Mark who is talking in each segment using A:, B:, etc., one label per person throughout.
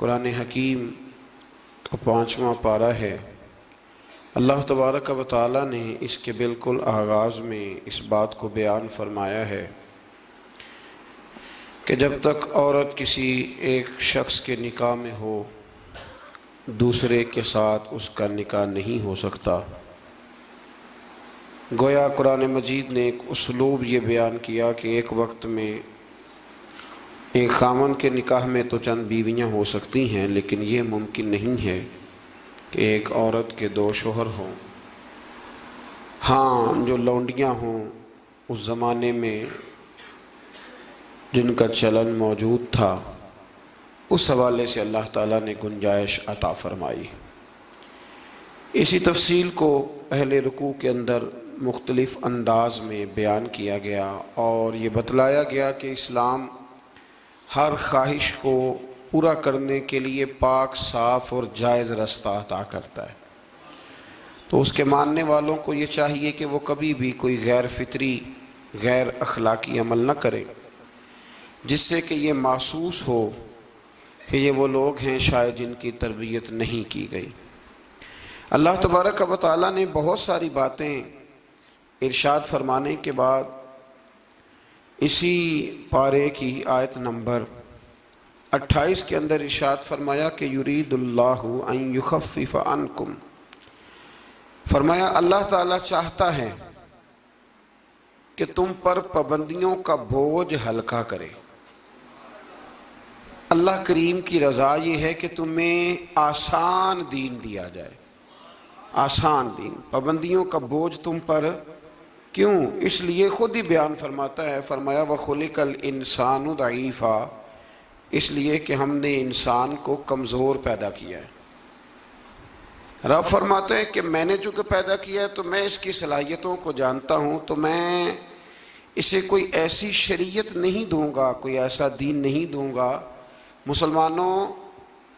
A: قرآن حکیم کا 5واں پارہ ہے۔ اللہ تبارک و تعالیٰ نے اس کے بالکل آغاز میں اس بات کو بیان فرمایا ہے کہ جب تک عورت کسی ایک شخص کے نکاح میں ہو دوسرے کے ساتھ اس کا نکاح نہیں ہو سکتا۔ گویا قرآن مجید نے ایک اسلوب یہ بیان کیا کہ ایک وقت میں ایک خامن کے نکاح میں تو چند بیویاں ہو سکتی ہیں، لیکن یہ ممکن نہیں ہے کہ ایک عورت کے 2 شوہر ہوں۔ ہاں، جو لونڈیاں ہوں اس زمانے میں جن کا چلن موجود تھا، اس حوالے سے اللہ تعالیٰ نے گنجائش عطا فرمائی۔ اسی تفصیل کو اہل رکوع کے اندر مختلف انداز میں بیان کیا گیا اور یہ بتلایا گیا کہ اسلام ہر خواہش کو پورا کرنے کے لیے پاک، صاف اور جائز رستہ عطا کرتا ہے۔ تو اس کے ماننے والوں کو یہ چاہیے کہ وہ کبھی بھی کوئی غیر فطری، غیر اخلاقی عمل نہ کرے جس سے کہ یہ محسوس ہو کہ یہ وہ لوگ ہیں شاید جن کی تربیت نہیں کی گئی۔ اللہ تبارک و تعالیٰ نے بہت ساری باتیں ارشاد فرمانے کے بعد اسی پارے کی آیت نمبر 28 کے اندر ارشاد فرمایا کہ یرید اللہ ان یخفف عنکم، فرمایا اللہ تعالیٰ چاہتا ہے کہ تم پر پابندیوں کا بوجھ ہلکا کرے۔ اللہ کریم کی رضا یہ ہے کہ تمہیں آسان دین دیا جائے، آسان دین۔ پابندیوں کا بوجھ تم پر کیوں؟ اس لیے خود ہی بیان فرماتا ہے، فرمایا وَخُلِقَ الْإِنسَانُ ضَعِيفًا، اس لیے کہ ہم نے انسان کو کمزور پیدا کیا ہے۔ رب فرماتے ہیں کہ میں نے چونکہ پیدا کیا ہے تو میں اس کی صلاحیتوں کو جانتا ہوں، تو میں اسے کوئی ایسی شریعت نہیں دوں گا، کوئی ایسا دین نہیں دوں گا، مسلمانوں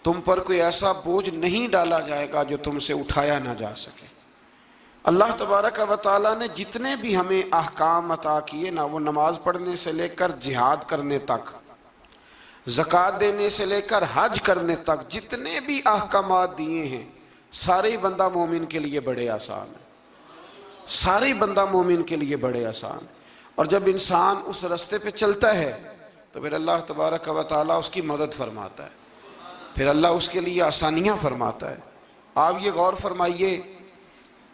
A: تم پر کوئی ایسا بوجھ نہیں ڈالا جائے گا جو تم سے اٹھایا نہ جا سکے۔ اللہ تبارک و تعالیٰ نے جتنے بھی ہمیں احکام عطا کیے نا، وہ نماز پڑھنے سے لے کر جہاد کرنے تک، زکوٰۃ دینے سے لے کر حج کرنے تک، جتنے بھی احکامات دیے ہیں سارے ہی بندہ مومن کے لیے بڑے آسان ہیں، سارے ہی بندہ مومن کے لیے بڑے آسان ہیں۔ اور جب انسان اس رستے پہ چلتا ہے تو پھر اللہ تبارک و تعالیٰ اس کی مدد فرماتا ہے، پھر اللہ اس کے لیے آسانیاں فرماتا ہے۔ آپ یہ غور فرمائیے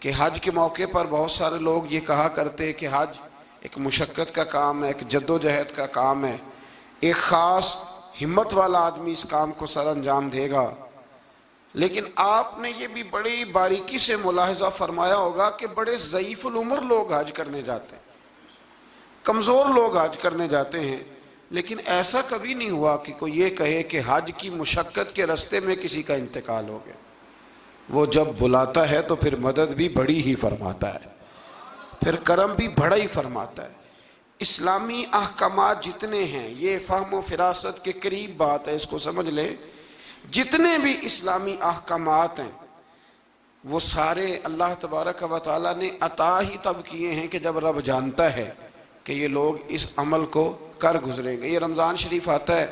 A: کہ حج کے موقع پر بہت سارے لوگ یہ کہا کرتے کہ حج ایک مشقت کا کام ہے، ایک جد و جہد کا کام ہے، ایک خاص ہمت والا آدمی اس کام کو سر انجام دے گا۔ لیکن آپ نے یہ بھی بڑی باریکی سے ملاحظہ فرمایا ہوگا کہ بڑے ضعیف العمر لوگ حج کرنے جاتے ہیں، کمزور لوگ حج کرنے جاتے ہیں، لیکن ایسا کبھی نہیں ہوا کہ کوئی یہ کہے کہ حج کی مشقت کے رستے میں کسی کا انتقال ہو گیا۔ وہ جب بلاتا ہے تو پھر مدد بھی بڑی ہی فرماتا ہے، پھر کرم بھی بڑا ہی فرماتا ہے۔ اسلامی احکامات جتنے ہیں، یہ فہم و فراست کے قریب بات ہے، اس کو سمجھ لیں، جتنے بھی اسلامی احکامات ہیں وہ سارے اللہ تبارک و تعالیٰ نے عطا ہی تب کیے ہیں کہ جب رب جانتا ہے کہ یہ لوگ اس عمل کو کر گزریں گے۔ یہ رمضان شریف آتا ہے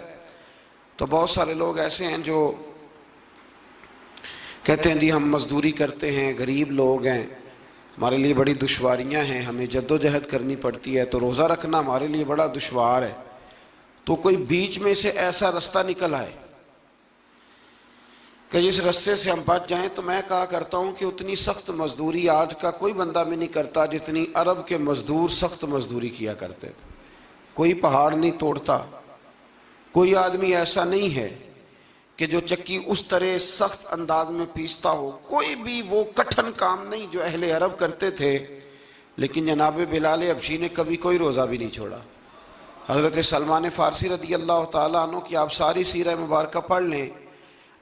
A: تو بہت سارے لوگ ایسے ہیں جو کہتے ہیں جی ہم مزدوری کرتے ہیں، غریب لوگ ہیں، ہمارے لیے بڑی دشواریاں ہیں، ہمیں جد و جہد کرنی پڑتی ہے، تو روزہ رکھنا ہمارے لیے بڑا دشوار ہے۔ تو کوئی بیچ میں سے ایسا رستہ نکل آئے کہ جس رستے سے ہم بچ جائیں، تو میں کہا کرتا ہوں کہ اتنی سخت مزدوری آج کا کوئی بندہ میں نہیں کرتا جتنی عرب کے مزدور سخت مزدوری کیا کرتے تھے۔ کوئی پہاڑ نہیں توڑتا، کوئی آدمی ایسا نہیں ہے کہ جو چکی اس طرح سخت انداز میں پیستا ہو، کوئی بھی وہ کٹھن کام نہیں جو اہل عرب کرتے تھے۔ لیکن جناب بلال حبشی نے کبھی کوئی روزہ بھی نہیں چھوڑا۔ حضرت سلمان فارسی رضی اللہ تعالیٰ عنہ کی آپ ساری سیرہ مبارکہ پڑھ لیں،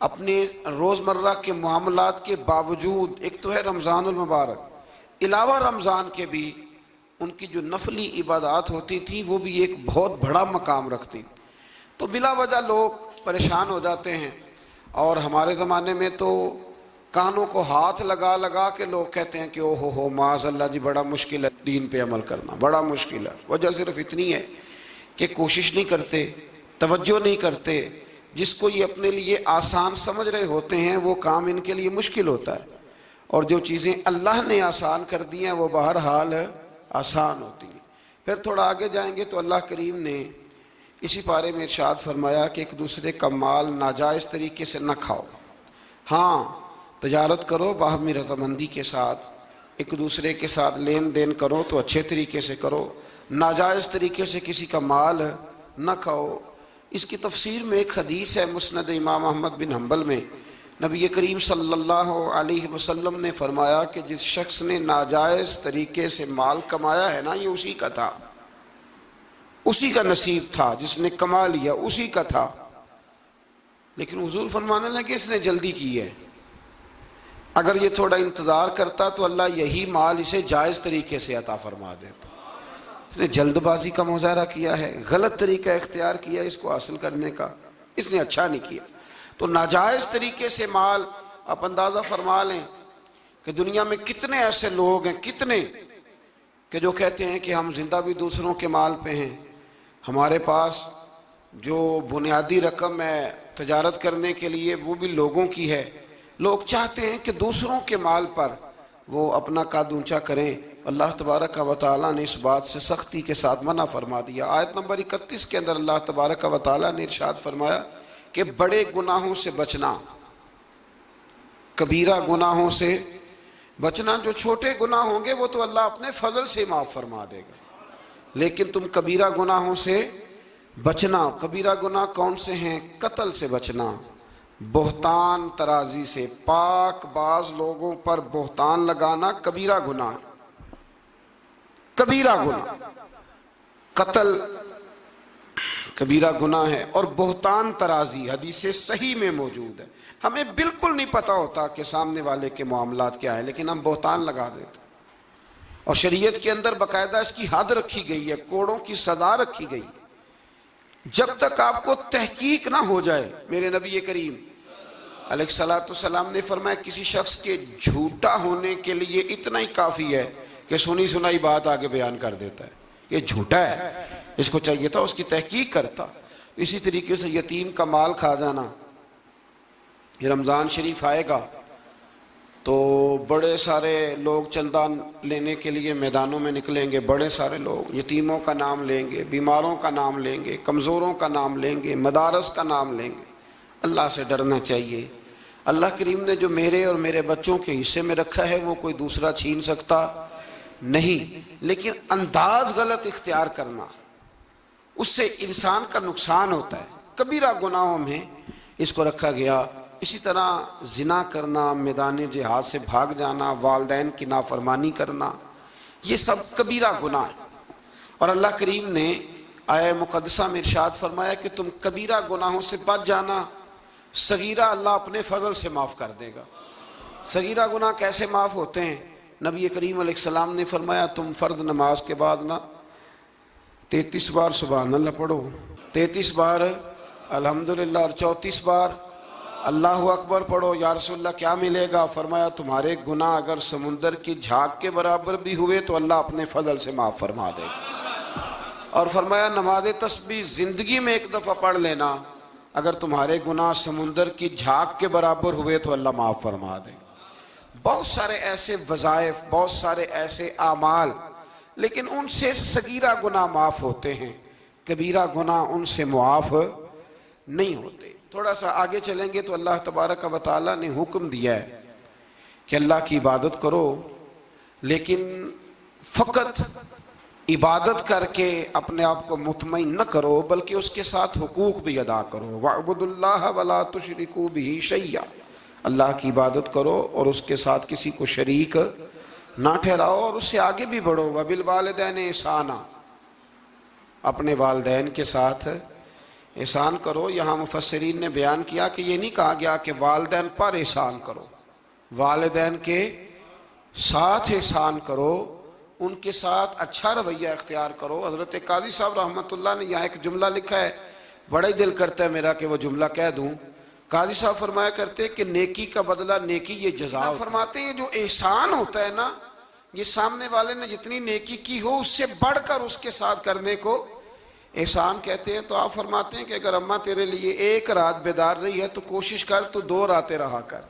A: اپنے روزمرہ کے معاملات کے باوجود، ایک تو ہے رمضان المبارک، علاوہ رمضان کے بھی ان کی جو نفلی عبادات ہوتی تھی وہ بھی ایک بہت بڑا مقام رکھتی۔ تو بلا وجہ لوگ پریشان ہو جاتے ہیں، اور ہمارے زمانے میں تو کانوں کو ہاتھ لگا لگا کے لوگ کہتے ہیں کہ او ہو معاذ اللہ جی بڑا مشکل ہے دین پہ عمل کرنا، بڑا مشکل ہے۔ وجہ صرف اتنی ہے کہ کوشش نہیں کرتے، توجہ نہیں کرتے، جس کو یہ اپنے لیے آسان سمجھ رہے ہوتے ہیں وہ کام ان کے لیے مشکل ہوتا ہے، اور جو چیزیں اللہ نے آسان کر دی ہیں وہ بہرحال آسان ہوتی ہیں۔ پھر تھوڑا آگے جائیں گے تو اللہ کریم نے اسی پارے میں ارشاد فرمایا کہ ایک دوسرے کا مال ناجائز طریقے سے نہ کھاؤ۔ ہاں، تجارت کرو باہمی رضامندی کے ساتھ، ایک دوسرے کے ساتھ لین دین کرو تو اچھے طریقے سے کرو، ناجائز طریقے سے کسی کا مال نہ کھاؤ۔ اس کی تفسیر میں ایک حدیث ہے مسند امام احمد بن حنبل میں، نبی کریم صلی اللہ علیہ وسلم نے فرمایا کہ جس شخص نے ناجائز طریقے سے مال کمایا ہے نا، یہ اسی کا تھا، اسی کا نصیب تھا، جس نے کما لیا اسی کا تھا، لیکن حضور فرمانے لگے اس نے جلدی کی ہے، اگر یہ تھوڑا انتظار کرتا تو اللہ یہی مال اسے جائز طریقے سے عطا فرما دیتا۔ اس نے جلد بازی کا مظاہرہ کیا ہے، غلط طریقہ اختیار کیا اس کو حاصل کرنے کا، اس نے اچھا نہیں کیا۔ تو ناجائز طریقے سے مال، آپ اندازہ فرما لیں کہ دنیا میں کتنے ایسے لوگ ہیں، کتنے کہ جو کہتے ہیں کہ ہم زندہ بھی دوسروں کے مال پہ ہیں، ہمارے پاس جو بنیادی رقم ہے تجارت کرنے کے لیے وہ بھی لوگوں کی ہے۔ لوگ چاہتے ہیں کہ دوسروں کے مال پر وہ اپنا قد اونچا کریں، اللہ تبارک و تعالیٰ نے اس بات سے سختی کے ساتھ منع فرما دیا۔ آیت نمبر 31 کے اندر اللہ تبارک و تعالیٰ نے ارشاد فرمایا کہ بڑے گناہوں سے بچنا، کبیرہ گناہوں سے بچنا، جو چھوٹے گناہ ہوں گے وہ تو اللہ اپنے فضل سے معاف فرما دے گا، لیکن تم کبیرہ گناہوں سے بچنا۔ کبیرہ گناہ کون سے ہیں؟ قتل سے بچنا، بہتان ترازی سے، پاک باز لوگوں پر بہتان لگانا کبیرہ گناہ، کبیرہ گناہ، قتل کبیرہ گناہ ہے، اور بہتان ترازی حدیث صحیح میں موجود ہے۔ ہمیں بالکل نہیں پتہ ہوتا کہ سامنے والے کے معاملات کیا ہے، لیکن ہم بہتان لگا دیتے ہیں، اور شریعت کے اندر باقاعدہ اس کی حد رکھی گئی ہے، کوڑوں کی سزا رکھی گئی۔ جب تک آپ کو تحقیق نہ ہو جائے، میرے نبی کریم علیہ السلام نے فرمایا کسی شخص کے جھوٹا ہونے کے لیے اتنا ہی کافی ہے کہ سنی سنائی بات آگے بیان کر دیتا ہے، یہ جھوٹا ہے، اس کو چاہیے تھا اس کی تحقیق کرتا۔ اسی طریقے سے یتیم کا مال کھا جانا، یہ رمضان شریف آئے گا تو بڑے سارے لوگ چندہ لینے کے لیے میدانوں میں نکلیں گے، بڑے سارے لوگ یتیموں کا نام لیں گے، بیماروں کا نام لیں گے، کمزوروں کا نام لیں گے، مدارس کا نام لیں گے۔ اللہ سے ڈرنا چاہیے۔ اللہ کریم نے جو میرے اور میرے بچوں کے حصے میں رکھا ہے وہ کوئی دوسرا چھین سکتا نہیں، لیکن انداز غلط اختیار کرنا، اس سے انسان کا نقصان ہوتا ہے۔ کبیرہ گناہوں میں اس کو رکھا گیا۔ اسی طرح زنا کرنا، میدان جہاد سے بھاگ جانا، والدین کی نافرمانی کرنا، یہ سب کبیرہ گناہ ہیں، اور اللہ کریم نے آیہ مقدسہ میں ارشاد فرمایا کہ تم کبیرہ گناہوں سے بچ جانا، صغیرہ اللہ اپنے فضل سے معاف کر دے گا۔ صغیرہ گناہ کیسے معاف ہوتے ہیں؟ نبی کریم علیہ السلام نے فرمایا تم فرض نماز کے بعد نا 33 بار سبحان اللہ پڑھو، 33 بار الحمدللہ، اور 34 بار اللہ اکبر پڑھو۔ یا رسول اللہ کیا ملے گا؟ فرمایا تمہارے گناہ اگر سمندر کی جھاگ کے برابر بھی ہوئے تو اللہ اپنے فضل سے معاف فرما دے گا۔ اور فرمایا نماز تسبیح زندگی میں ایک دفعہ پڑھ لینا، اگر تمہارے گناہ سمندر کی جھاگ کے برابر ہوئے تو اللہ معاف فرما دے گا۔ بہت سارے ایسے وظائف، بہت سارے ایسے اعمال، لیکن ان سے صغیرہ گناہ معاف ہوتے ہیں، کبیرہ گناہ ان سے معاف نہیں ہوتے۔ تھوڑا سا آگے چلیں گے تو اللہ تبارک و تعالیٰ نے حکم دیا ہے کہ اللہ کی عبادت کرو، لیکن فقط عبادت کر کے اپنے آپ کو مطمئن نہ کرو، بلکہ اس کے ساتھ حقوق بھی ادا کرو۔ وَاعْبُدُوا اللَّهَ وَلَا تُشْرِكُوا بِهِ شَيْئًا، اللہ کی عبادت کرو اور اس کے ساتھ کسی کو شریک نہ ٹھہراؤ، اور اس سے آگے بھی بڑھو۔ وَبِالْوَالِدَيْنِ إِحْسَانًا، اپنے والدین کے ساتھ احسان کرو۔ یہاں مفسرین نے بیان کیا کہ یہ نہیں کہا گیا کہ والدین پر احسان کرو، والدین کے ساتھ احسان کرو، ان کے ساتھ اچھا رویہ اختیار کرو۔ حضرت قاضی صاحب رحمۃ اللہ نے یہاں ایک جملہ لکھا ہے، بڑا ہی دل کرتا ہے میرا کہ وہ جملہ کہہ دوں۔ قاضی صاحب فرمایا کرتے کہ نیکی کا بدلہ نیکی یہ جزا فرماتے ہیں، جو احسان ہوتا ہے نا، یہ سامنے والے نے جتنی نیکی کی ہو اس سے بڑھ کر اس کے ساتھ کرنے کو احسان کہتے ہیں تو آپ فرماتے ہیں کہ اگر اماں تیرے لیے ایک رات بیدار رہی ہے تو کوشش کر تو 2 راتیں رہا کر،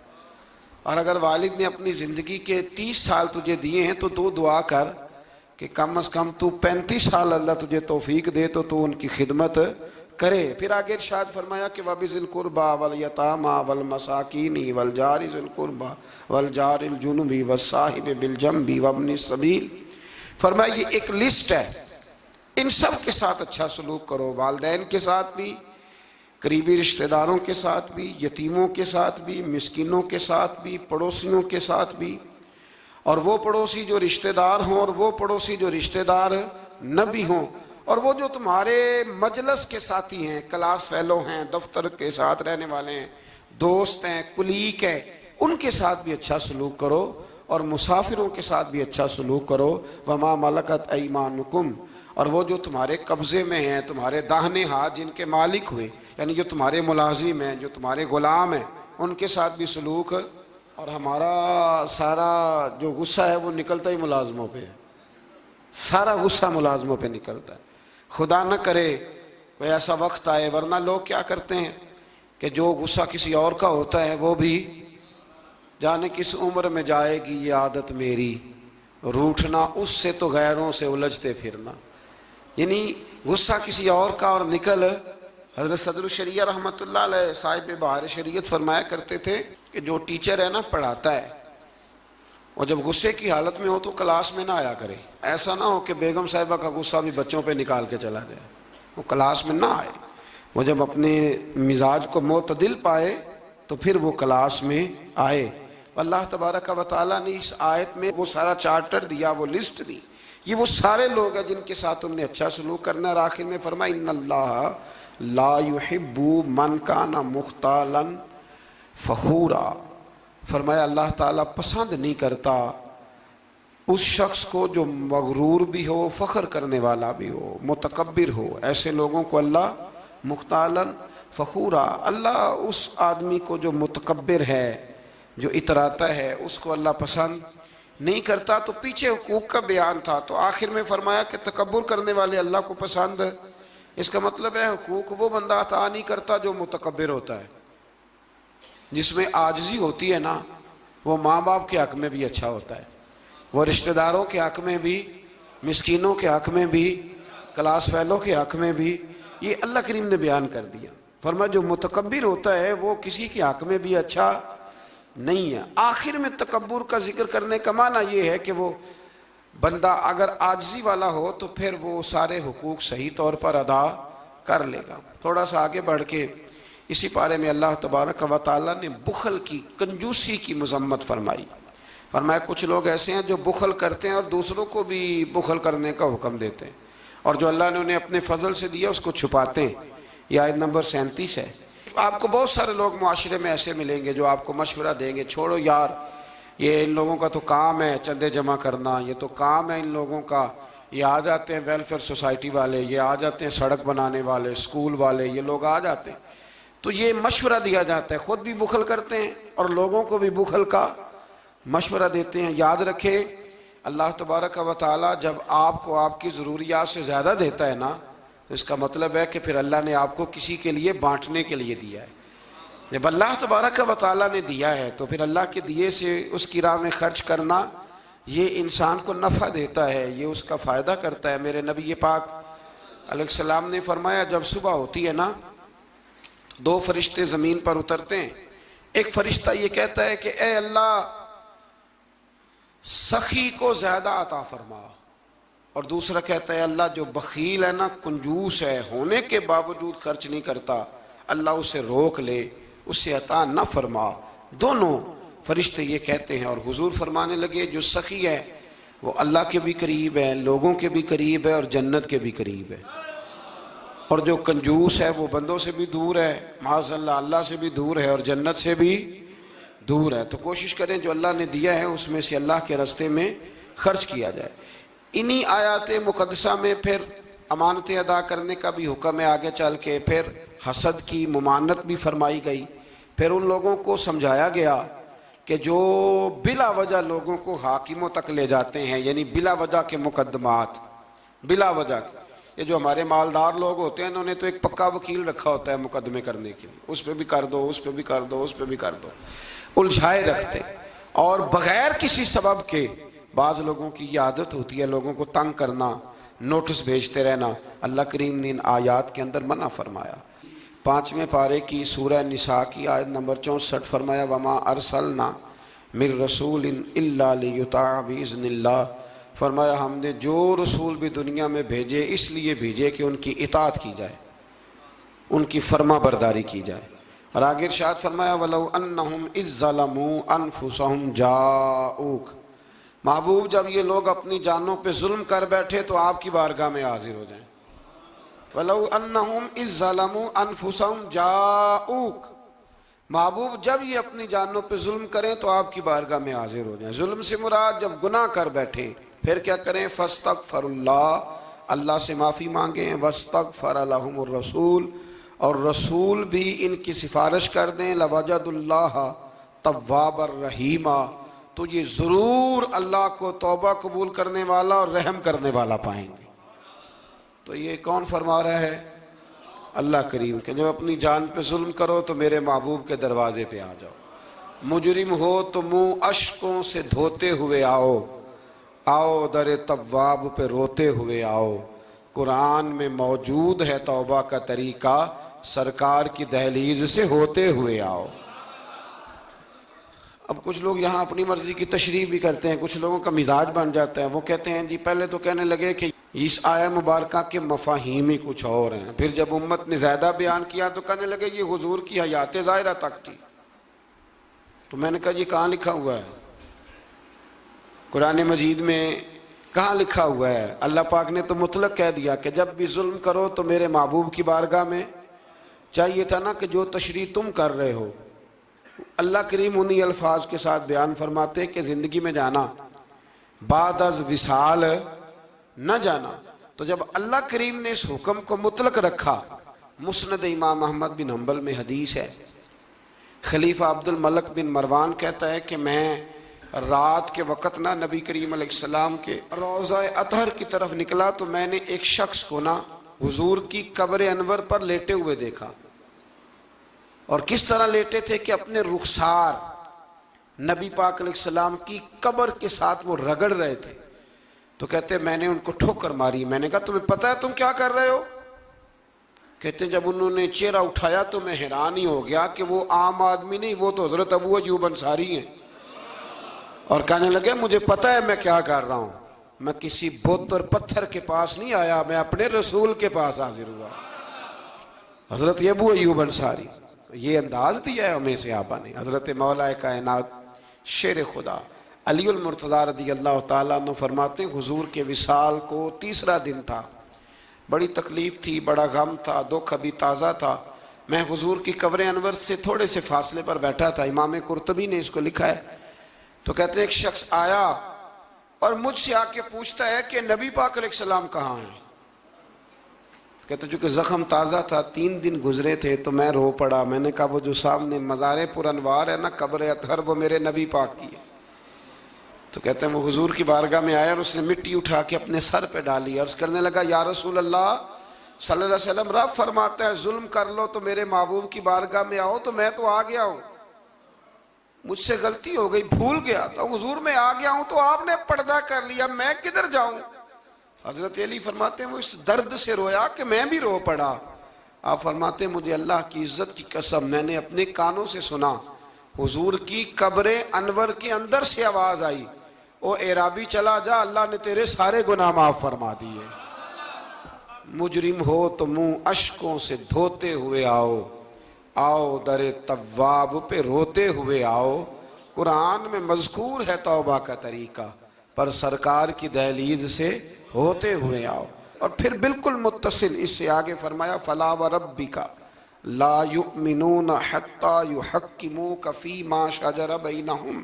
A: اور اگر والد نے اپنی زندگی کے 30 سال تجھے دیے ہیں تو دعا کر کہ کم از کم تو 35 سال اللہ تجھے توفیق دے تو ان کی خدمت کرے۔ پھر آگے ارشاد فرمایا کہ وَبِذِي الْقُرْبَى وَالْيَتَامَى وَالْمَسَاكِينِ وَالْجَارِ ذِي الْقُرْبَى وَالْجَارِ الْجُنُبِ وَالصَّاحِبِ بِالْجَنبِ وَابْنِ السَّبِيلِ، فرمایا یہ ایک لسٹ ہے، ان سب کے ساتھ اچھا سلوک کرو، والدین کے ساتھ بھی، قریبی رشتہ داروں کے ساتھ بھی، یتیموں کے ساتھ بھی، مسکینوں کے ساتھ بھی، پڑوسیوں کے ساتھ بھی، اور وہ پڑوسی جو رشتہ دار ہوں اور وہ پڑوسی جو رشتہ دار نہ بھی ہوں، اور وہ جو تمہارے مجلس کے ساتھی ہیں، کلاس فیلو ہیں، دفتر کے ساتھ رہنے والے ہیں، دوست ہیں، کلیگ ہیں، ان کے ساتھ بھی اچھا سلوک کرو، اور مسافروں کے ساتھ بھی اچھا سلوک کرو۔ وَمَا مَلَكَتْ أَيْمَانُكُمْ، اور وہ جو تمہارے قبضے میں ہیں، تمہارے داہنے ہاتھ جن کے مالک ہوئے، یعنی جو تمہارے ملازم ہیں، جو تمہارے غلام ہیں، ان کے ساتھ بھی سلوک۔ اور ہمارا سارا جو غصہ ہے وہ نکلتا ہی ملازموں پہ ہے، سارا غصہ ملازموں پہ نکلتا ہے۔ خدا نہ کرے کوئی ایسا وقت آئے، ورنہ لوگ کیا کرتے ہیں کہ جو غصہ کسی اور کا ہوتا ہے وہ بھی جانے کس عمر میں جائے گی یہ عادت میری، روٹھنا اس سے تو غیروں سے الجھتے پھرنا، یعنی غصہ کسی اور کا اور نکل۔ حضرت صدر الشریعہ رحمۃ اللہ علیہ صاحب بہار شریعت فرمایا کرتے تھے کہ جو ٹیچر ہے نا پڑھاتا ہے، اور جب غصے کی حالت میں ہو تو کلاس میں نہ آیا کرے، ایسا نہ ہو کہ بیگم صاحبہ کا غصہ بھی بچوں پہ نکال کے چلا جائے، وہ کلاس میں نہ آئے، وہ جب اپنے مزاج کو معتدل پائے تو پھر وہ کلاس میں آئے۔ اللہ تبارک و تعالیٰ نے اس آیت میں وہ سارا چارٹر دیا، وہ لسٹ دی، یہ وہ سارے لوگ ہیں جن کے ساتھ تم نے اچھا سلوک کرنا ہے۔ اور آخر میں فرمایا ان اللہ لا يحب من کان مختالا فخورا، فرمایا اللہ تعالیٰ پسند نہیں کرتا اس شخص کو جو مغرور بھی ہو، فخر کرنے والا بھی ہو، متکبر ہو، ایسے لوگوں کو اللہ مختالا فخورا، اللہ اس آدمی کو جو متکبر ہے، جو اتراتا ہے، اس کو اللہ پسند نہیں کرتا۔ تو پیچھے حقوق کا بیان تھا، تو آخر میں فرمایا کہ تکبر کرنے والے اللہ کو پسند، اس کا مطلب ہے حقوق وہ بندہ عطا نہیں کرتا جو متکبر ہوتا ہے، جس میں عاجزی ہوتی ہے نا، وہ ماں باپ کے حق میں بھی اچھا ہوتا ہے، وہ رشتہ داروں کے حق میں بھی، مسکینوں کے حق میں بھی، کلاس فیلو کے حق میں بھی، یہ اللہ کریم نے بیان کر دیا۔ فرمایا جو متکبر ہوتا ہے وہ کسی کے حق میں بھی اچھا نہیں ہے۔ آخر میں تکبر کا ذکر کرنے کا معنی یہ ہے کہ وہ بندہ اگر عاجزی والا ہو تو پھر وہ سارے حقوق صحیح طور پر ادا کر لے گا۔ تھوڑا سا آگے بڑھ کے اسی پارے میں اللہ تبارک و تعالیٰ نے بخل کی، کنجوسی کی مذمت فرمائی۔ فرمایا کچھ لوگ ایسے ہیں جو بخل کرتے ہیں اور دوسروں کو بھی بخل کرنے کا حکم دیتے ہیں، اور جو اللہ نے انہیں اپنے فضل سے دیا اس کو چھپاتے ہیں۔ یہ آیت نمبر 37 ہے۔ آپ کو بہت سارے لوگ معاشرے میں ایسے ملیں گے جو آپ کو مشورہ دیں گے، چھوڑو یار، یہ ان لوگوں کا تو کام ہے چندے جمع کرنا، یہ تو کام ہے ان لوگوں کا، یہ آ جاتے ہیں ویلفیئر سوسائٹی والے، یہ آ جاتے ہیں سڑک بنانے والے، اسکول والے، یہ لوگ آ جاتے ہیں، تو یہ مشورہ دیا جاتا ہے، خود بھی بخل کرتے ہیں اور لوگوں کو بھی بخل کا مشورہ دیتے ہیں۔ یاد رکھے اللہ تبارک و تعالیٰ جب آپ کو آپ کی ضروریات سے زیادہ دیتا ہے نا، تو اس کا مطلب ہے کہ پھر اللہ نے آپ کو کسی کے لیے بانٹنے کے لیے دیا ہے۔ جب اللہ تبارک و تعالیٰ نے دیا ہے تو پھر اللہ کے دیے سے اس کی راہ میں خرچ کرنا یہ انسان کو نفع دیتا ہے، یہ اس کا فائدہ کرتا ہے۔ میرے نبی پاک علیہ السلام نے فرمایا جب صبح ہوتی ہے نا تو 2 فرشتے زمین پر اترتے ہیں، ایک فرشتہ یہ کہتا ہے کہ اے اللہ سخی کو زیادہ عطا فرما، اور دوسرا کہتا ہے اللہ جو بخیل ہے نا، کنجوس ہے، ہونے کے باوجود خرچ نہیں کرتا، اللہ اسے روک لے، اسے عطا نہ فرما۔ دونوں فرشتے یہ کہتے ہیں، اور حضور فرمانے لگے جو سخی ہے وہ اللہ کے بھی قریب ہے، لوگوں کے بھی قریب ہے، اور جنت کے بھی قریب ہے، اور جو کنجوس ہے وہ بندوں سے بھی دور ہے، معاذ اللہ اللہ سے بھی دور ہے، اور جنت سے بھی دور ہے۔ تو کوشش کریں جو اللہ نے دیا ہے اس میں سے اللہ کے راستے میں خرچ کیا جائے۔ انہی آیات مقدسہ میں پھر امانتیں ادا کرنے کا بھی حکم ہے، آگے چل کے پھر حسد کی ممانعت بھی فرمائی گئی، پھر ان لوگوں کو سمجھایا گیا کہ جو بلا وجہ لوگوں کو حاکموں تک لے جاتے ہیں، یعنی بلا وجہ کے مقدمات، بلا وجہ یہ جو ہمارے مالدار لوگ ہوتے ہیں انہوں نے تو ایک پکا وکیل رکھا ہوتا ہے مقدمے کرنے کے لیے، اس پہ بھی کر دو، اس پہ بھی کر دو، اس پہ بھی کر دو، الجھائے رکھتے ہیں۔ اور بغیر کسی سبب کے بعض لوگوں کی یہ عادت ہوتی ہے لوگوں کو تنگ کرنا، نوٹس بھیجتے رہنا۔ اللہ کریم نے ان آیات کے اندر منع فرمایا۔ 5ویں پارے کی سورہ نساء کی آیت نمبر 64 فرمایا وما ارسلنا من رسول الا لیطاع باذن اللہ، فرمایا ہم نے جو رسول بھی دنیا میں بھیجے اس لیے بھیجے کہ ان کی اطاعت کی جائے، ان کی فرما برداری کی جائے۔ اور آگے ارشاد فرمایا وَلَوْ أَنَّهُمْ إِذْ ظَلَمُوا أَنفُسَهُمْ جَاءُوكَ، محبوب جب یہ لوگ اپنی جانوں پہ ظلم کر بیٹھے تو آپ کی بارگاہ میں حاضر ہو جائیں۔ وَلَوْ أَنَّهُمْ إِذْ ظَلَمُوا أَنفُسَهُمْ جَاءُوكَ، محبوب جب یہ اپنی جانوں پہ ظلم کریں تو آپ کی بارگاہ میں حاضر ہو جائیں۔ ظلم سے مراد جب گناہ کر بیٹھے پھر کیا کریں؟ فاستغفر اللہ، اللہ سے معافی مانگیں، واستغفر لهم الرسول، اور رسول بھی ان کی سفارش کر دیں، لوجد اللہ تواب الرحیم، تو یہ ضرور اللہ کو توبہ قبول کرنے والا اور رحم کرنے والا پائیں گے۔ تو یہ کون فرما رہا ہے؟ اللہ کریم کہ جب اپنی جان پہ ظلم کرو تو میرے محبوب کے دروازے پہ آ جاؤ، مجرم ہو تو منہ اشکوں سے دھوتے ہوئے آؤ، آؤ در تواب پہ روتے ہوئے آؤ۔ قرآن میں موجود ہے توبہ کا طریقہ، سرکار کی دہلیز سے ہوتے ہوئے آؤ۔ اب کچھ لوگ یہاں اپنی مرضی کی تشریح بھی کرتے ہیں، کچھ لوگوں کا مزاج بن جاتا ہے، وہ کہتے ہیں جی پہلے تو کہنے لگے کہ اس آیہ مبارکہ کے مفاہیم ہی کچھ اور ہیں، پھر جب امت نے زیادہ بیان کیا تو کہنے لگے یہ حضور کی حیات ظاہرہ تک تھی۔ تو میں نے کہا یہ کہاں لکھا ہوا ہے؟ قرآن مجید میں کہاں لکھا ہوا ہے؟ اللہ پاک نے تو مطلق کہہ دیا کہ جب بھی ظلم کرو تو میرے محبوب کی بارگاہ میں، چاہیے تھا نا کہ جو تشریح تم کر رہے ہو۔ اللہ کریم انہی الفاظ کے ساتھ بیان فرماتے کہ زندگی میں جانا بعد از وصال نہ جانا۔ تو جب اللہ کریم نے اس حکم کو مطلق رکھا، مسند امام احمد بن حنبل میں حدیث ہے، خلیفہ عبد الملک بن مروان کہتا ہے کہ میں رات کے وقت نہ نبی کریم علیہ السلام کے روضہ اطہر کی طرف نکلا تو میں نے ایک شخص کو نا حضور کی قبر انور پر لیٹے ہوئے دیکھا، اور کس طرح لیٹے تھے کہ اپنے رخسار نبی پاک علیہ السلام کی قبر کے ساتھ وہ رگڑ رہے تھے۔ تو کہتے میں نے ان کو ٹھوکر ماری، میں نے کہا تمہیں پتہ ہے تم کیا کر رہے ہو؟ کہتے جب انہوں نے چہرہ اٹھایا تو میں حیران ہی ہو گیا کہ وہ عام آدمی نہیں، وہ تو حضرت ابو ایوب انصاری ہیں، اور کہنے لگے مجھے پتہ ہے میں کیا کر رہا ہوں، میں کسی بت اور پتھر کے پاس نہیں آیا، میں اپنے رسول کے پاس حاضر ہوا۔ حضرت ابو ایوب انصاری، یہ انداز دیا ہے ہمیں صحابہ نے۔ حضرت مولا کائنات شیر خدا علی المرتضیٰ رضی اللہ تعالیٰ عنہ فرماتے ہیں حضور کے وصال کو تیسرا دن تھا، بڑی تکلیف تھی، بڑا غم تھا، دکھ ابھی تازہ تھا، میں حضور کی قبر انور سے تھوڑے سے فاصلے پر بیٹھا تھا، امام قرطبی نے اس کو لکھا ہے۔ تو کہتے ہیں ایک شخص آیا اور مجھ سے آ کے پوچھتا ہے کہ نبی پاک علیہ السلام کہاں ہیں؟ کہتے چونکہ زخم تازہ تھا، 3 دن گزرے تھے تو میں رو پڑا، میں نے کہا وہ جو سامنے مزار پر انوار ہے نا قبر اطہر، وہ میرے نبی پاک کی ہے۔ تو کہتے ہیں وہ حضور کی بارگاہ میں آیا اور اس نے مٹی اٹھا کے اپنے سر پہ ڈالی، عرض کرنے لگا یا رسول اللہ صلی اللہ علیہ وسلم، رب فرماتا ہے ظلم کر لو تو میرے محبوب کی بارگاہ میں آؤ، تو میں تو آ گیا ہوں، مجھ سے غلطی ہو گئی، بھول گیا تو حضور میں آ گیا ہوں، تو آپ نے پردہ کر لیا، میں کدھر جاؤں؟ حضرت علی فرماتے ہیں وہ اس درد سے رویا کہ میں بھی رو پڑا۔ آپ فرماتے ہیں مجھے اللہ کی عزت کی قسم میں نے اپنے کانوں سے سنا حضور کی قبر انور کے اندر سے آواز آئی، او اعرابی چلا جا، اللہ نے تیرے سارے گناہ معاف فرما دیے۔ مجرم ہو تو منہ اشکوں سے دھوتے ہوئے آؤ، آؤ در تواب پہ روتے ہوئے آؤ۔ قرآن میں مذکور ہے توبہ کا طریقہ، پر سرکار کی دہلیز سے ہوتے ہوئے آؤ۔ اور پھر بالکل متصل اس سے آگے فرمایا فلا وربک لا یؤمنون حتی یحکموک فیما شجر بینہم۔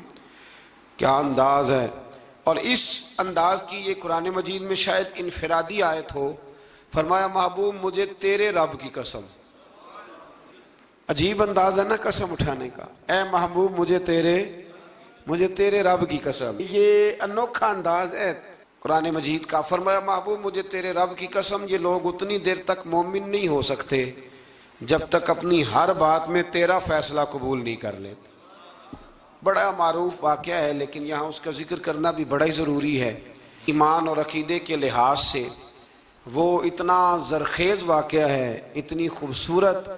A: کیا انداز ہے! اور اس انداز کی یہ قرآن مجید میں شاید انفرادی آیت ہو۔ فرمایا محبوب مجھے تیرے رب کی قسم، عجیب انداز ہے نا قسم اٹھانے کا، اے محبوب مجھے تیرے رب کی قسم، یہ انوکھا انداز ہے۔ قرآن مجید کا، فرمایا محبوب مجھے تیرے رب کی قسم یہ لوگ اتنی دیر تک مومن نہیں ہو سکتے جب تک اپنی ہر بات میں تیرا فیصلہ قبول نہیں کر لیتے۔ بڑا معروف واقعہ ہے لیکن یہاں اس کا ذکر کرنا بھی بڑا ہی ضروری ہے۔ ایمان اور عقیدے کے لحاظ سے وہ اتنا زرخیز واقعہ ہے، اتنی خوبصورت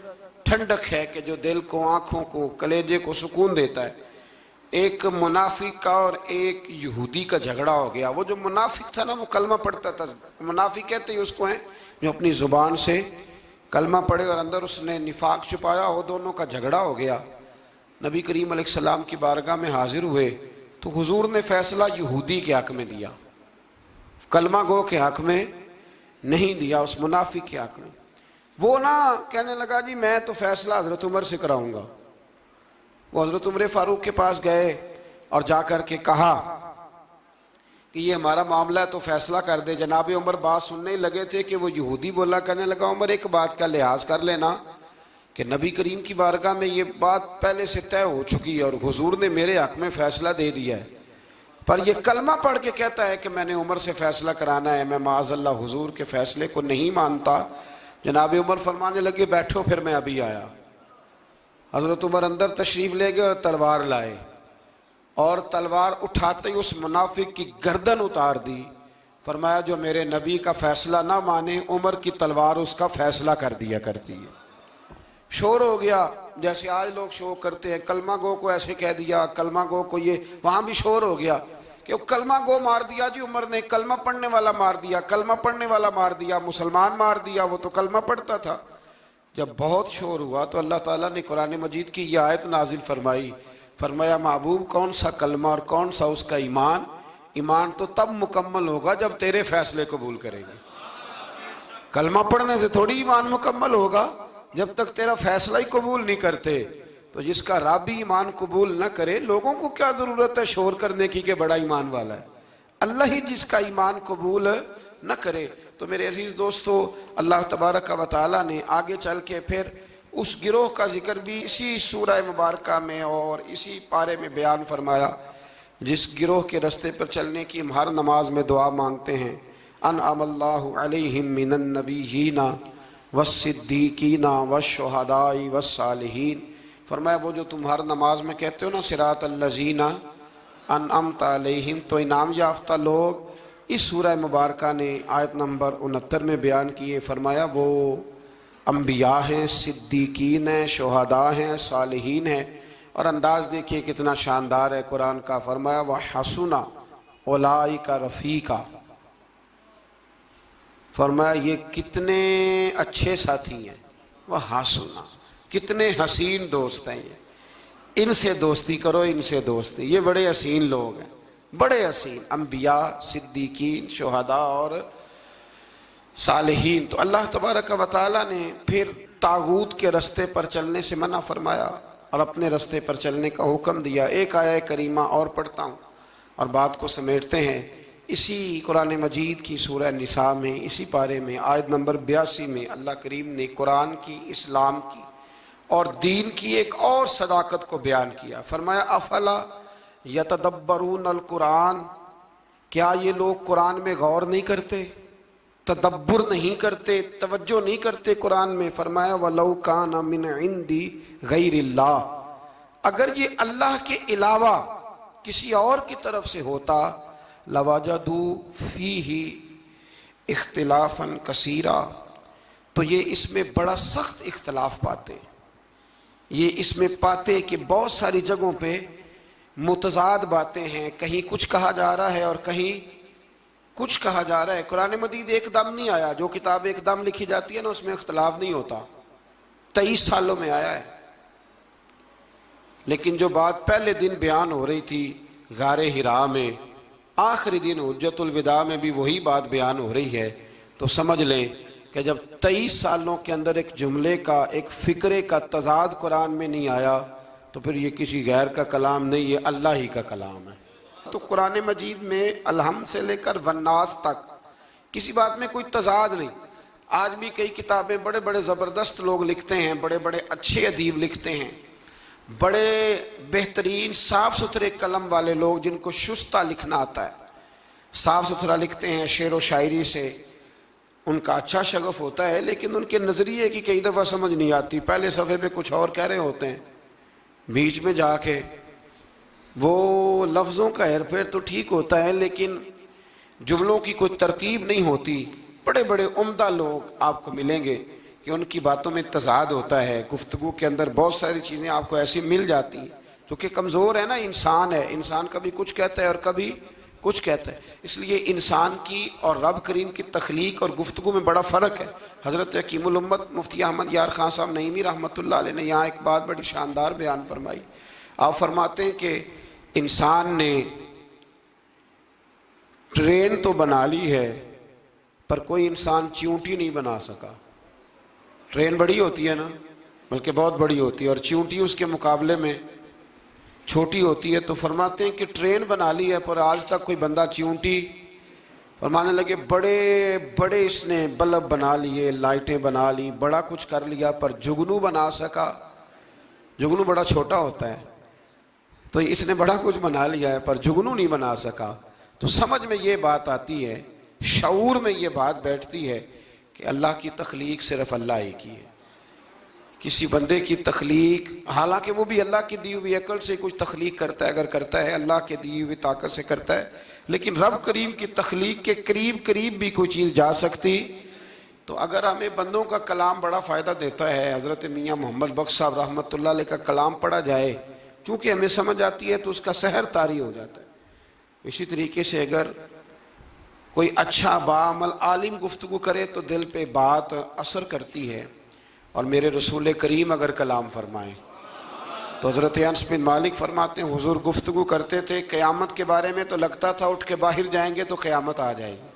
A: ٹھنڈک ہے کہ جو دل کو، آنکھوں کو، کلیجے کو سکون دیتا ہے۔ ایک منافق کا اور ایک یہودی کا جھگڑا ہو گیا۔ وہ جو منافق تھا نا وہ کلمہ پڑھتا تھا، منافق کہتے ہیں اس کو ہیں جو اپنی زبان سے کلمہ پڑھے اور اندر اس نے نفاق چھپایا، وہ دونوں کا جھگڑا ہو گیا۔ نبی کریم علیہ السلام کی بارگاہ میں حاضر ہوئے تو حضور نے فیصلہ یہودی کے حق میں دیا، کلمہ گو کے حق میں نہیں دیا، اس منافق کے حق میں۔ وہ نہ کہنے لگا جی میں تو فیصلہ حضرت عمر سے کراؤں گا۔ وہ حضرت عمر فاروق کے پاس گئے اور جا کر کے کہا کہ یہ ہمارا معاملہ ہے تو فیصلہ کر دے۔ جناب عمر بات سننے ہی لگے تھے کہ وہ یہودی بولا، کہنے لگا عمر ایک بات کا لحاظ کر لینا کہ نبی کریم کی بارگاہ میں یہ بات پہلے سے طے ہو چکی ہے اور حضور نے میرے حق میں فیصلہ دے دیا ہے، پر یہ کلمہ پڑھ کے کہتا ہے کہ میں نے عمر سے فیصلہ کرانا ہے، میں معاذ اللہ حضور کے فیصلے کو نہیں مانتا۔ جناب عمر فرمانے لگے بیٹھو پھر میں ابھی آیا۔ حضرت عمر اندر تشریف لے گئے اور تلوار لائے، اور تلوار اٹھاتے ہی اس منافق کی گردن اتار دی۔ فرمایا جو میرے نبی کا فیصلہ نہ مانے، عمر کی تلوار اس کا فیصلہ کر دیا کرتی ہے۔ شور ہو گیا جیسے آج لوگ شور کرتے ہیں، کلمہ گو کو ایسے کہہ دیا، کلمہ گو کو یہ، وہاں بھی شور ہو گیا کہ کلمہ گو مار دیا جی عمر نے، کلمہ پڑھنے والا مار دیا، کلمہ پڑھنے والا مار دیا، مسلمان مار دیا، وہ تو کلمہ پڑھتا تھا۔ جب بہت شور ہوا تو اللہ تعالیٰ نے قرآن مجید کی یہ آیت نازل فرمائی، فرمایا محبوب کون سا کلمہ اور کون سا اس کا ایمان، ایمان تو تب مکمل ہوگا جب تیرے فیصلے قبول کرے گی۔ کلمہ پڑھنے سے تھوڑی ایمان مکمل ہوگا، جب تک تیرا فیصلہ ہی قبول نہیں کرتے۔ تو جس کا رب ہی ایمان قبول نہ کرے، لوگوں کو کیا ضرورت ہے شور کرنے کی کہ بڑا ایمان والا ہے، اللہ ہی جس کا ایمان قبول نہ کرے۔ تو میرے عزیز دوستو، اللہ تبارک و تعالیٰ نے آگے چل کے پھر اس گروہ کا ذکر بھی اسی سورہ مبارکہ میں اور اسی پارے میں بیان فرمایا جس گروہ کے رستے پر چلنے کی ہم ہر نماز میں دعا مانگتے ہیں، انعم اللہ علیہم من النبیین والصدیقین والشہداء والصالحین۔ فرمایا وہ جو تم ہر نماز میں کہتے ہو نا صراط الذین انعمت علیہم، تو انعام یافتہ لوگ اس سورہ مبارکہ نے آیت نمبر 69 میں بیان کیے۔ فرمایا وہ انبیاء ہیں، صدیقین ہیں، شہداء ہیں، صالحین ہیں، اور انداز دیکھیے کتنا شاندار ہے قرآن کا۔ فرمایا وَحَسُنَ أُولَئِكَ رَفِيقًا، فرمایا یہ کتنے اچھے ساتھی ہیں، وَحَسُنَ کتنے حسین دوست ہیں، ان سے دوستی کرو، ان سے دوستی، یہ بڑے حسین لوگ ہیں، بڑے حسین انبیاء، صدیقین، شہداء اور صالحین۔ تو اللہ تبارک و تعالیٰ نے پھر طاغوت کے رستے پر چلنے سے منع فرمایا اور اپنے رستے پر چلنے کا حکم دیا۔ ایک آیہ کریمہ اور پڑھتا ہوں اور بات کو سمیٹتے ہیں۔ اسی قرآن مجید کی سورہ نساء میں، اسی پارے میں آیت نمبر 82 میں اللہ کریم نے قرآن کی، اسلام کی اور دین کی ایک اور صداقت کو بیان کیا۔ فرمایا افلا یتدبرون القرآن، کیا یہ لوگ قرآن میں غور نہیں کرتے، تدبر نہیں کرتے، توجہ نہیں کرتے قرآن میں۔ فرمایا وَلَوْ كَانَ مِنْ عِنْدِ غَيْرِ اللَّهِ، اگر یہ اللہ کے علاوہ کسی اور کی طرف سے ہوتا، لَوَجَدُوا فِيهِ اختلافاً كَثِيرًا، تو یہ اس میں بڑا سخت اختلاف پاتے، یہ اس میں پاتے کہ بہت ساری جگہوں پہ متضاد باتیں ہیں، کہیں کچھ کہا جا رہا ہے اور کہیں کچھ کہا جا رہا ہے۔ قرآن مجید ایک دم نہیں آیا، جو کتاب ایک دم لکھی جاتی ہے نا اس میں اختلاف نہیں ہوتا، 23 سالوں میں آیا ہے۔ لیکن جو بات پہلے دن بیان ہو رہی تھی غار حرا میں، آخری دن حجت الوداع میں بھی وہی بات بیان ہو رہی ہے، تو سمجھ لیں کہ جب 23 سالوں کے اندر ایک جملے کا، ایک فکرے کا تضاد قرآن میں نہیں آیا تو پھر یہ کسی غیر کا کلام نہیں، یہ اللہ ہی کا کلام ہے۔ تو قرآن مجید میں الحمد سے لے کر والناس تک کسی بات میں کوئی تضاد نہیں۔ آج بھی کئی کتابیں بڑے بڑے زبردست لوگ لکھتے ہیں، بڑے بڑے اچھے ادیب لکھتے ہیں، بڑے بہترین صاف ستھرے قلم والے لوگ جن کو شستہ لکھنا آتا ہے، صاف ستھرا لکھتے ہیں، شعر و شاعری سے ان کا اچھا شغف ہوتا ہے، لیکن ان کے نظریے کی کئی دفعہ سمجھ نہیں آتی، پہلے صفحے پہ کچھ اور کہہ رہے ہوتے ہیں، بیچ میں جا کے وہ لفظوں کا ہیر پھیر تو ٹھیک ہوتا ہے لیکن جملوں کی کوئی ترتیب نہیں ہوتی۔ بڑے بڑے عمدہ لوگ آپ کو ملیں گے کہ ان کی باتوں میں تضاد ہوتا ہے، گفتگو کے اندر بہت ساری چیزیں آپ کو ایسی مل جاتی ہیں، کیونکہ کمزور ہے نا، انسان ہے، انسان کبھی کچھ کہتا ہے اور کبھی کچھ کہتا ہے۔ اس لیے انسان کی اور رب کریم کی تخلیق اور گفتگو میں بڑا فرق ہے۔ حضرت حکیم الامت مفتی احمد یار خان صاحب نعیمی رحمۃ اللہ علیہ نے یہاں ایک بات بڑی شاندار بیان فرمائی۔ آپ فرماتے ہیں کہ انسان نے ٹرین تو بنا لی ہے پر کوئی انسان چیونٹی نہیں بنا سکا۔ ٹرین بڑی ہوتی ہے نا، بلکہ بہت بڑی ہوتی ہے، اور چیونٹی اس کے مقابلے میں چھوٹی ہوتی ہے، تو فرماتے ہیں کہ ٹرین بنا لی ہے پر آج تک کوئی بندہ چیونٹی، فرمانے لگے بڑے بڑے اس نے بلب بنا لیے، لائٹیں بنا لی، بڑا کچھ کر لیا، پر جگنو بنا سکا؟ جگنو بڑا چھوٹا ہوتا ہے، تو اس نے بڑا کچھ بنا لیا ہے پر جگنو نہیں بنا سکا۔ تو سمجھ میں یہ بات آتی ہے، شعور میں یہ بات بیٹھتی ہے کہ اللہ کی تخلیق صرف اللہ ہی کی ہے۔ کسی بندے کی تخلیق، حالانکہ وہ بھی اللہ کی دی ہوئی عقل سے کچھ تخلیق کرتا ہے، اگر کرتا ہے اللہ کے دی ہوئی طاقت سے کرتا ہے، لیکن رب کریم کی تخلیق کے قریب قریب بھی کوئی چیز جا سکتی۔ تو اگر ہمیں بندوں کا کلام بڑا فائدہ دیتا ہے، حضرت میاں محمد بخش صاحب رحمۃ اللہ علیہ کا کلام پڑھا جائے، چونکہ ہمیں سمجھ آتی ہے تو اس کا سحر طاری ہو جاتا ہے۔ اسی طریقے سے اگر کوئی اچھا باعمل عالم گفتگو کرے تو دل پہ بات اثر کرتی ہے، اور میرے رسول کریم اگر کلام فرمائیں تو حضرت انس بن مالک فرماتے ہیں حضور گفتگو کرتے تھے قیامت کے بارے میں تو لگتا تھا اٹھ کے باہر جائیں گے تو قیامت آ جائے گی۔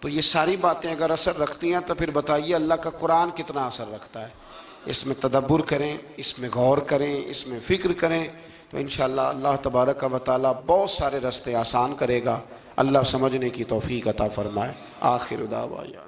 A: تو یہ ساری باتیں اگر اثر رکھتی ہیں تو پھر بتائیے اللہ کا قرآن کتنا اثر رکھتا ہے۔ اس میں تدبر کریں، اس میں غور کریں، اس میں فکر کریں، تو انشاءاللہ اللہ تبارک و تعالیٰ بہت سارے راستے آسان کرے گا۔ اللہ سمجھنے کی توفیق عطا فرمائے۔ آخر دعوانا